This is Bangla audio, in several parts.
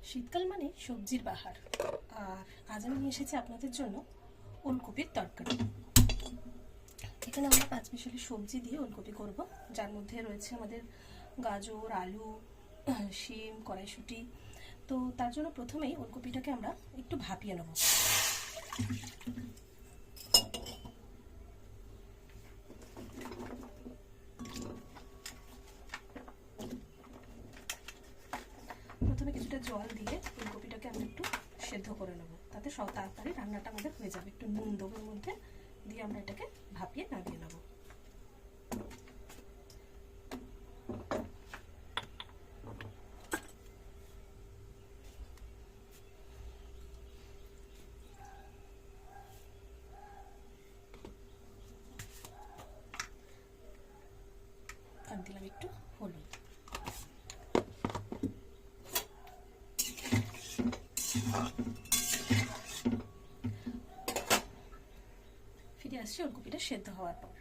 শীতকাল মানে সবজির বাহার। আর আজ আমি নিয়ে এসেছি আপনাদের জন্য ওলকপির তরকারি। এখানে আমরা 5 মিশালি সবজি দিয়ে ওলকপি করব, যার মধ্যে রয়েছে আমাদের গাজর, আলু, শিম, কড়াইশুঁটি। তো তার জন্য প্রথমেই ওলকপিটাকে আমরা একটু ভাপিয়ে নেব। প্রথমে কিছুটা জল দিয়ে ওলকপিটাকে আমরা একটু সেদ্ধ করে নেব, তাতে তাড়াতাড়ি রান্নাটা আমাদের হয়ে যাবে। একটু নুন দেবো এর মধ্যে, দিয়ে আমরা এটাকে ভাপিয়ে নামিয়ে নেব। আর দিলাম একটু হলুদ। ফিরে আসছি ওলকপিটা সেদ্ধ হওয়ার পর।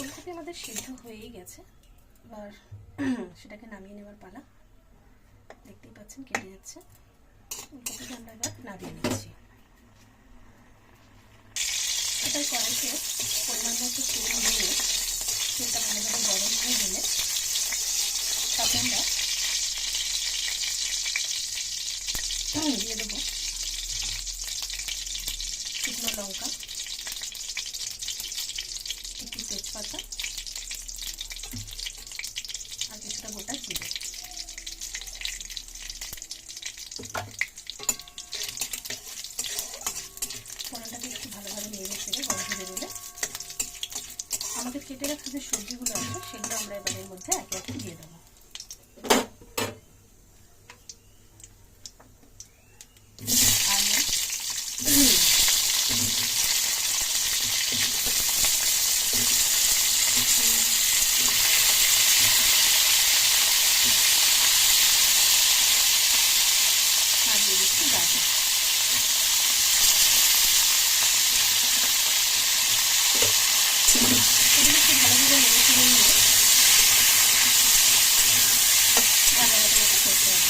ওলকপি আমাদের সেদ্ধ হয়েই গেছে, এবার সেটাকে নামিয়ে নেওয়ার পালা। দেখতেই পাচ্ছেন কেটে যাচ্ছে। ওলকপিটা আমরা এবার নামিয়ে নিচ্ছি। এবার কড়াইতে পরিমাণ মতো তেল দিয়ে তেলটা ভালোভাবে গরম হয়ে গেলে তাতে আমরা দিয়ে দেবো শুকনো লঙ্কা, একটু তেজপাতা আর কিছুটা গোটা জিরে। ফোড়নটাকে একটু ভালোভাবে নেড়ে চেড়ে গরম হয়ে গেলে আমাদের কেটে রাখা যে সবজিগুলো আছে সেগুলো আমরা এবার এর মধ্যে একে একে দিয়ে দেবো। আলু, আর দিয়ে দিচ্ছি গাজর। এগুলো একটু ভালোভাবে নেড়ে চেড়ে নিয়ে ভাজাটা মতো করতে হবে।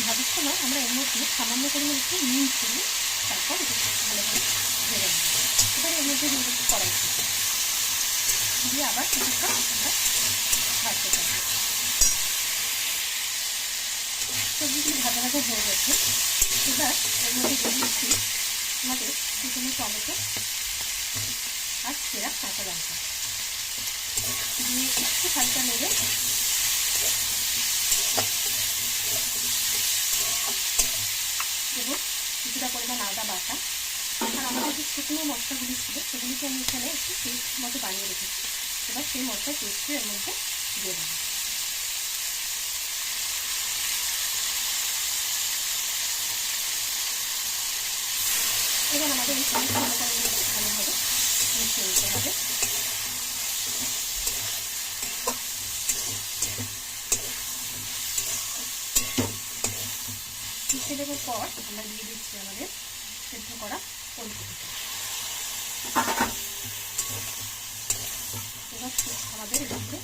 ভাজার সময় আমরা এর মধ্যে সামান্য পরিমাণ একটু নুন দিয়ে তারপর একটু ভালোভাবে ভেজে নেব। এবার এর মধ্যে দিয়ে একটু কড়াইশুঁটি দিয়ে আবার কিছুটা আমরা ভাজতে থাকবো। সবজিগুলি ভাজা ভাজা হয়ে গেছে। এবার এর মধ্যে দিয়ে দিচ্ছি আমাদের কুচনো টমেটো আর সেরা কাঁচা লঙ্কা দিয়ে একটু হালকা নেড়ে এবং কিছুটা পরিমাণ আদা বাটা আর আমাদের যে শুকনো মশলাগুলি ছিল সেগুলিকে আমি এখানে একটু পেস্ট মতো বানিয়ে রেখেছি। এবার সেই মশলার পেস্টটি এর মধ্যে দিয়ে দেবো। এবার আমাদের এই সমস্ত মশলাগুলো ভালোভাবে মিশিয়ে নিতে হবে। মিশিয়ে দেওয়ার পর আমরা দিয়ে দিচ্ছি আমাদের সেদ্ধ করা ওলকপিটা। এবার আমাদের এটাকে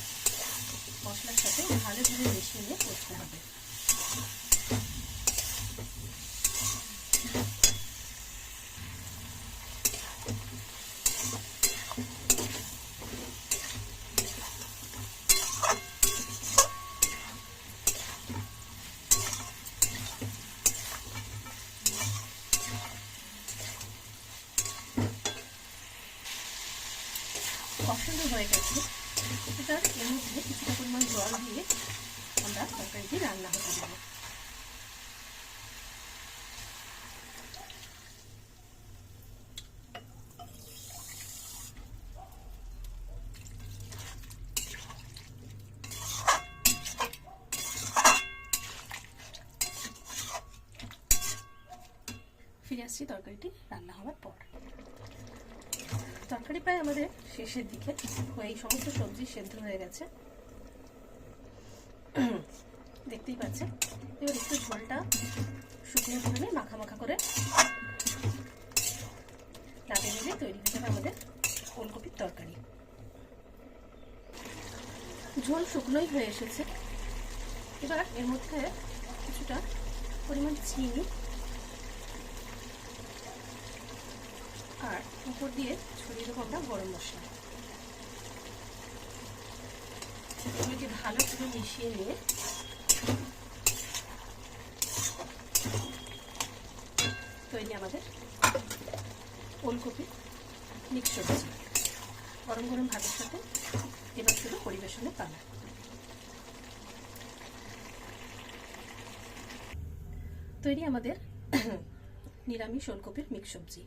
মশলার সাথে ভালোভাবে মিশিয়ে নিয়ে করতে হবে। পছন্দ হয়ে গেছে, এবার এর মধ্যে কিছুটা পরিমাণ জল দিয়ে আমরা তরকারিটি রান্না হতে দেবো। ফিরে আসছি তরকারিটি রান্না হওয়ার পর। তরকারি প্রায় আমাদের শেষের দিকে, এই সমস্ত সবজি সেদ্ধ হয়ে গেছে দেখতেই পাচ্ছেন। এবার একটু ঝোলটা শুকনো করে মাখা মাখা করে নামিয়ে নিলে তৈরি হয়ে যাবে আমাদের ওলকপির তরকারি। ঝোল শুকনোই হয়ে এসেছে। এবার এর মধ্যে কিছুটা পরিমাণ চিনি আর উপর দিয়ে ছড়িয়ে দেবো আমরা গরম মশলা। এগুলোকে ভালো করে মিশিয়ে নিয়ে তৈরি আমাদের ওলকপি মিক্স সবজি। গরম গরম ভাতের সাথে এবার শুধু পরিবেশনের পালা। তৈরি আমাদের নিরামিষ ওলকপির মিক্স সবজি।